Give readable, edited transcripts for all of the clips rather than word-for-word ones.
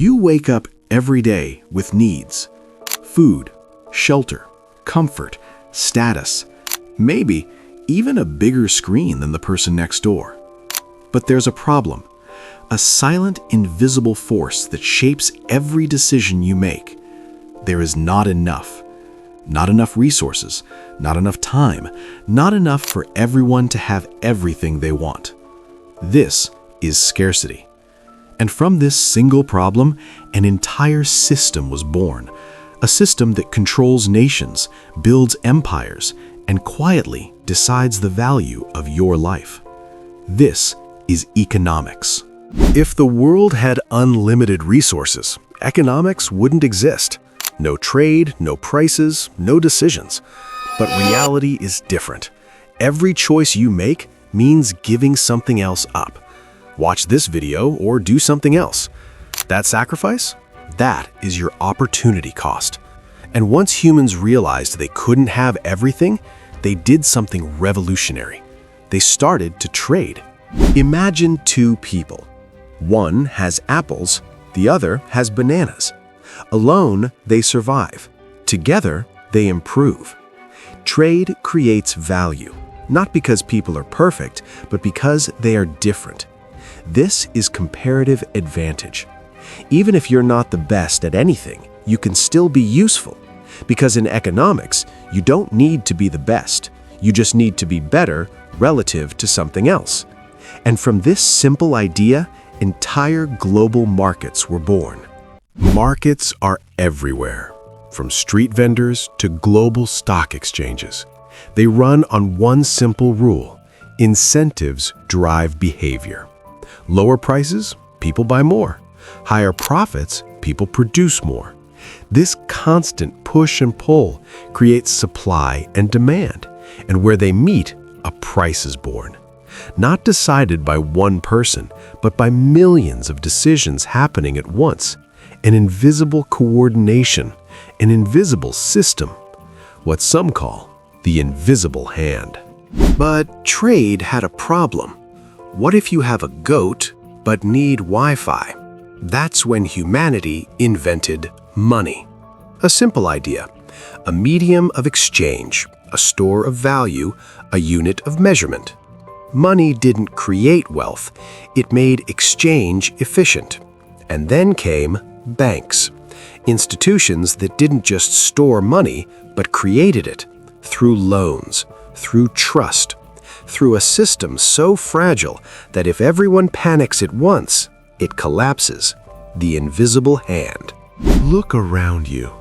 You wake up every day with needs: food, shelter, comfort, status, maybe even a bigger screen than the person next door. But there's a problem, a silent, invisible force that shapes every decision you make. There is not enough. Not enough resources, not enough time, not enough for everyone to have everything they want. This is scarcity. And from this single problem, an entire system was born. A system that controls nations, builds empires, and quietly decides the value of your life. This is economics. If the world had unlimited resources, economics wouldn't exist. No trade, no prices, no decisions. But reality is different. Every choice you make means giving something else up. Watch this video or do something else. That sacrifice? That is your opportunity cost. And once humans realized they couldn't have everything, they did something revolutionary. They started to trade. Imagine two people. One has apples, the other has bananas. Alone, they survive. Together, they improve. Trade creates value, not because people are perfect, but because they are different. This is comparative advantage. Even if you're not the best at anything, you can still be useful. Because in economics, you don't need to be the best. You just need to be better relative to something else. And from this simple idea, entire global markets were born. Markets are everywhere, from street vendors to global stock exchanges. They run on one simple rule: incentives drive behavior. Lower prices, people buy more. Higher profits, people produce more. This constant push and pull creates supply and demand, and where they meet, a price is born. Not decided by one person, but by millions of decisions happening at once. An invisible coordination, an invisible system, what some call the invisible hand. But trade had a problem. What if you have a goat but need Wi-Fi? That's when humanity invented money. A simple idea, a medium of exchange, a store of value, a unit of measurement. Money didn't create wealth, it made exchange efficient. And then came banks, institutions that didn't just store money, but created it through loans, through trust, through a system so fragile that if everyone panics at once, it collapses. The invisible hand. Look around you.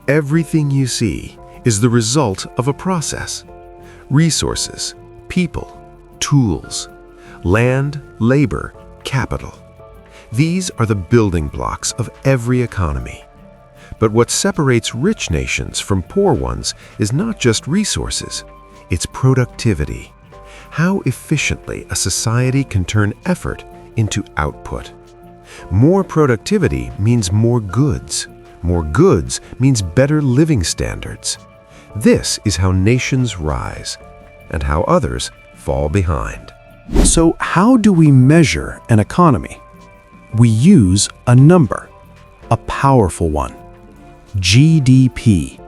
Everything you see is the result of a process. Resources, people, tools, land, labor, capital. These are the building blocks of every economy. But what separates rich nations from poor ones is not just resources, it's productivity. How efficiently a society can turn effort into output. More productivity means more goods. More goods means better living standards. This is how nations rise and how others fall behind. So how do we measure an economy? We use a number, a powerful one: GDP,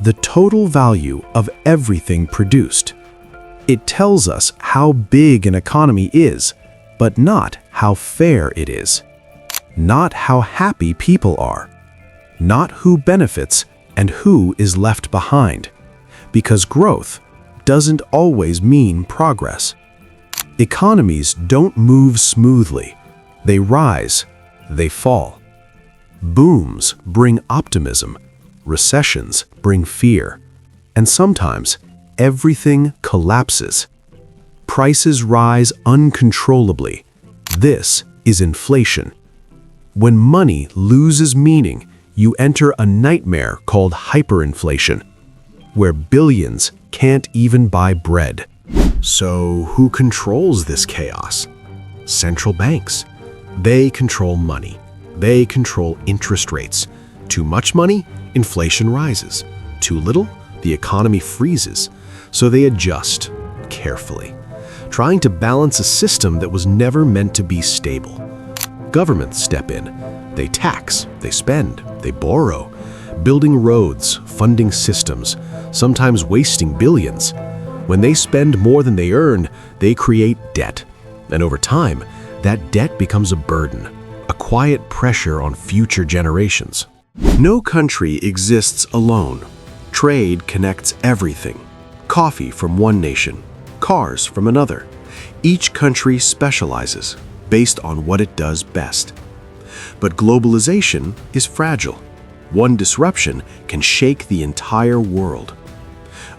the total value of everything produced. It tells us how big an economy is, but not how fair it is, not how happy people are, not who benefits and who is left behind, because growth doesn't always mean progress. Economies don't move smoothly. They rise, they fall. Booms bring optimism, recessions bring fear, and sometimes everything collapses. Prices rise uncontrollably. This is inflation. When money loses meaning, you enter a nightmare called hyperinflation, where billions can't even buy bread. So who controls this chaos? Central banks. They control money. They control interest rates. Too much money, inflation rises. Too little, the economy freezes. So they adjust carefully, trying to balance a system that was never meant to be stable. Governments step in. They tax, they spend, they borrow, building roads, funding systems, sometimes wasting billions. When they spend more than they earn, they create debt. And over time, that debt becomes a burden, a quiet pressure on future generations. No country exists alone. Trade connects everything. Coffee from one nation, cars from another. Each country specializes based on what it does best. But globalization is fragile. One disruption can shake the entire world.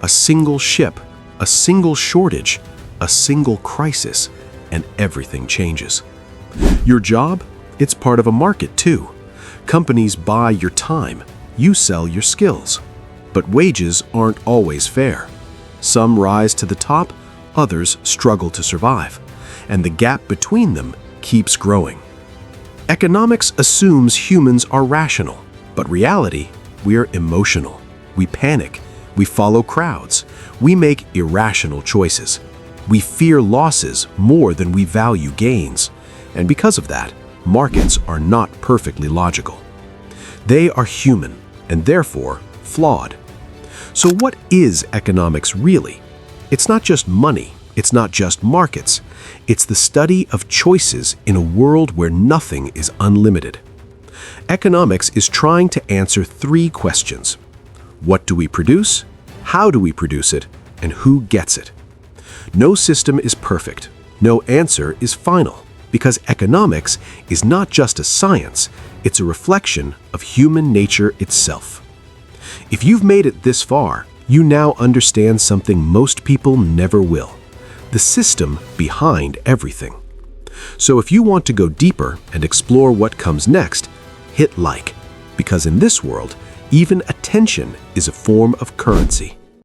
A single ship, a single shortage, a single crisis, and everything changes. Your job? It's part of a market too. Companies buy your time, you sell your skills. But wages aren't always fair. Some rise to the top, others struggle to survive, and the gap between them keeps growing. Economics assumes humans are rational, but reality, we're emotional. We panic, we follow crowds, we make irrational choices. We fear losses more than we value gains, and because of that, markets are not perfectly logical. They are human, and therefore flawed. So what is economics really? It's not just money, it's not just markets. It's the study of choices in a world where nothing is unlimited. Economics is trying to answer three questions. What do we produce? How do we produce it? And who gets it? No system is perfect. No answer is final, because economics is not just a science, it's a reflection of human nature itself. If you've made it this far, you now understand something most people never will: the system behind everything. So if you want to go deeper and explore what comes next, hit like, because in this world, even attention is a form of currency.